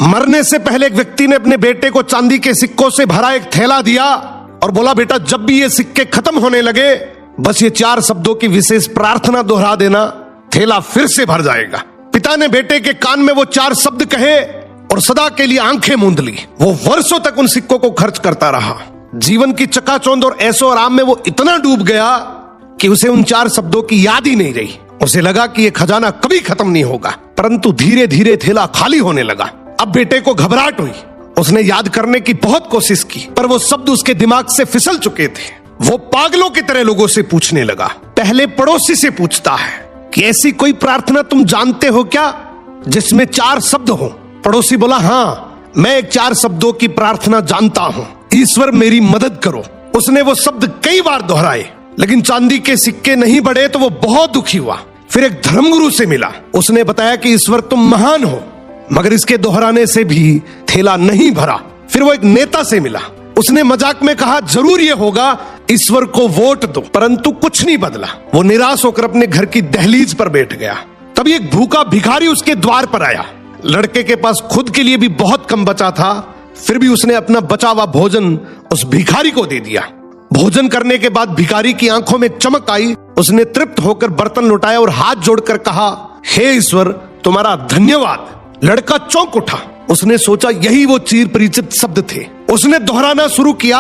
मरने से पहले एक व्यक्ति ने अपने बेटे को चांदी के सिक्कों से भरा एक थैला दिया और बोला, बेटा जब भी ये सिक्के खत्म होने लगे बस ये 4 शब्दों की विशेष प्रार्थना दोहरा देना, थैला फिर से भर जाएगा। पिता ने बेटे के कान में वो 4 शब्द कहे और सदा के लिए आंखें मूंद ली। वो वर्षों तक उन सिक्कों को खर्च करता रहा। जीवन की चकाचौंध और ऐशो आराम में वो इतना डूब गया कि उसे उन 4 शब्दों की याद ही नहीं रही। उसे लगा कि ये खजाना कभी खत्म नहीं होगा। परंतु धीरे धीरे थैला खाली होने लगा। अब बेटे को घबराहट हुई। उसने याद करने की बहुत कोशिश की, पर वो शब्द उसके दिमाग से फिसल चुके थे। वो पागलों की तरह लोगों से पूछने लगा। पहले पड़ोसी से पूछता है कि ऐसी कोई प्रार्थना तुम जानते हो क्या जिसमें 4 शब्द हो? पड़ोसी बोला, हाँ मैं एक 4 शब्दों की प्रार्थना जानता हूँ, ईश्वर मेरी मदद करो। उसने वो शब्द कई बार दोहराए, लेकिन चांदी के सिक्के नहीं बढ़े तो वो बहुत दुखी हुआ। फिर एक धर्मगुरु से मिला। उसने बताया कि ईश्वर तुम महान हो, मगर इसके दोहराने से भी थैला नहीं भरा। फिर वो एक नेता से मिला। उसने मजाक में कहा, जरूर ये होगा, ईश्वर को वोट दो। परंतु कुछ नहीं बदला। वो निराश होकर अपने घर की दहलीज पर बैठ गया। तभी एक भूखा भिखारी उसके द्वार पर आया। लड़के के पास खुद के लिए भी बहुत कम बचा था, फिर भी उसने अपना बचा हुआ भोजन उस भिखारी को दे दिया। भोजन करने के बाद भिखारी की आंखों में चमक आई। उसने तृप्त होकर बर्तन लौटाया और हाथ जोड़कर कहा, हे ईश्वर तुम्हारा धन्यवाद। लड़का चौंक उठा। उसने सोचा यही वो चिर परिचित शब्द थे। उसने दोहराना शुरू किया,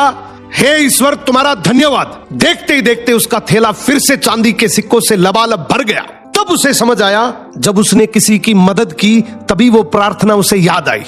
हे ईश्वर तुम्हारा धन्यवाद। देखते ही देखते उसका थैला फिर से चांदी के सिक्कों से लबालब भर गया। तब उसे समझ आया, जब उसने किसी की मदद की तभी वो प्रार्थना उसे याद आई।